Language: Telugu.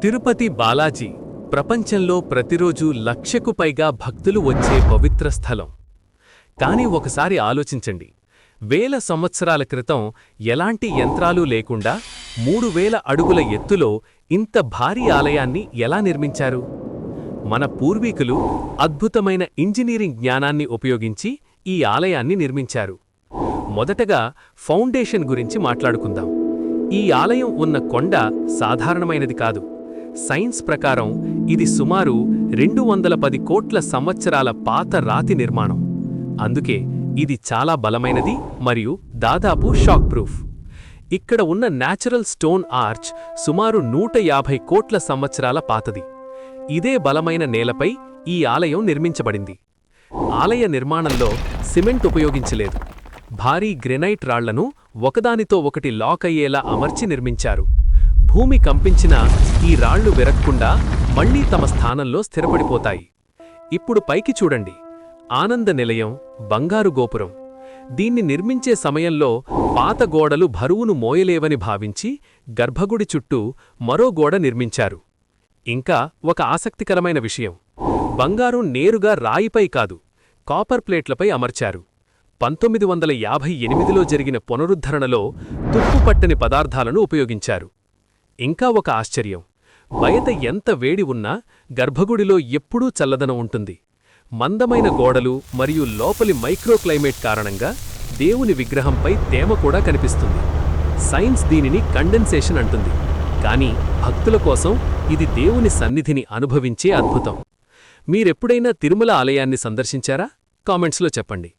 తిరుపతి బాలాజీ ప్రపంచంలో ప్రతిరోజూ లక్షకు పైగా భక్తులు వచ్చే పవిత్ర స్థలం. కానీ ఒకసారి ఆలోచించండి, వేల సంవత్సరాల క్రితం ఎలాంటి యంత్రాలు లేకుండా 3000 అడుగుల ఎత్తులో ఇంత భారీ ఆలయాన్ని ఎలా నిర్మించారు? మన పూర్వీకులు అద్భుతమైన ఇంజనీరింగ్ జ్ఞానాన్ని ఉపయోగించి ఈ ఆలయాన్ని నిర్మించారు. మొదటగా ఫౌండేషన్ గురించి మాట్లాడుకుందాం. ఈ ఆలయం ఉన్న కొండ సాధారణమైనది కాదు. సైన్స్ ప్రకారం ఇది సుమారు 210 కోట్ల సంవత్సరాల పాత రాతి నిర్మాణం. అందుకే ఇది చాలా బలమైనది మరియు దాదాపు షాక్ ప్రూఫ్. ఇక్కడ ఉన్న న్యాచురల్ స్టోన్ ఆర్చ్ సుమారు 150 కోట్ల సంవత్సరాల పాతది. ఇదే బలమైన నేలపై ఈ ఆలయం నిర్మించబడింది. ఆలయ నిర్మాణంలో సిమెంట్ ఉపయోగించలేదు. భారీ గ్రెనైట్ రాళ్లను ఒకదానితో ఒకటి లాక్ అయ్యేలా అమర్చి నిర్మించారు. భూమి కంపించినా ఈ రాళ్లు విరక్కుండా మళ్లీ తమ స్థానంలో స్థిరపడిపోతాయి. ఇప్పుడు పైకి చూడండి, ఆనంద నిలయం, బంగారు గోపురం. దీన్ని నిర్మించే సమయంలో పాత గోడలు బరువును మోయలేవని భావించి గర్భగుడి చుట్టూ మరో గోడ నిర్మించారు. ఇంకా ఒక ఆసక్తికరమైన విషయం, బంగారం నేరుగా రాయిపై కాదు, కాపర్ ప్లేట్లపై అమర్చారు. 1958లో జరిగిన పునరుద్ధరణలో తుప్పుపట్టని పదార్థాలను ఉపయోగించారు. ఇంకా ఒక ఆశ్చర్యం, బయట ఎంత వేడి ఉన్నా గర్భగుడిలో ఎప్పుడూ చల్లదనం ఉంటుంది. మందమైన గోడలు మరియు లోపలి మైక్రోక్లైమేట్ కారణంగా దేవుని విగ్రహంపై తేమ కూడా కనిపిస్తుంది. సైన్స్ దీనిని కండెన్సేషన్ అంటుంది. కానీ భక్తుల కోసం ఇది దేవుని సన్నిధిని అనుభవించే అద్భుతం. మీరెప్పుడైనా తిరుమల ఆలయాన్ని సందర్శించారా? కామెంట్స్లో చెప్పండి.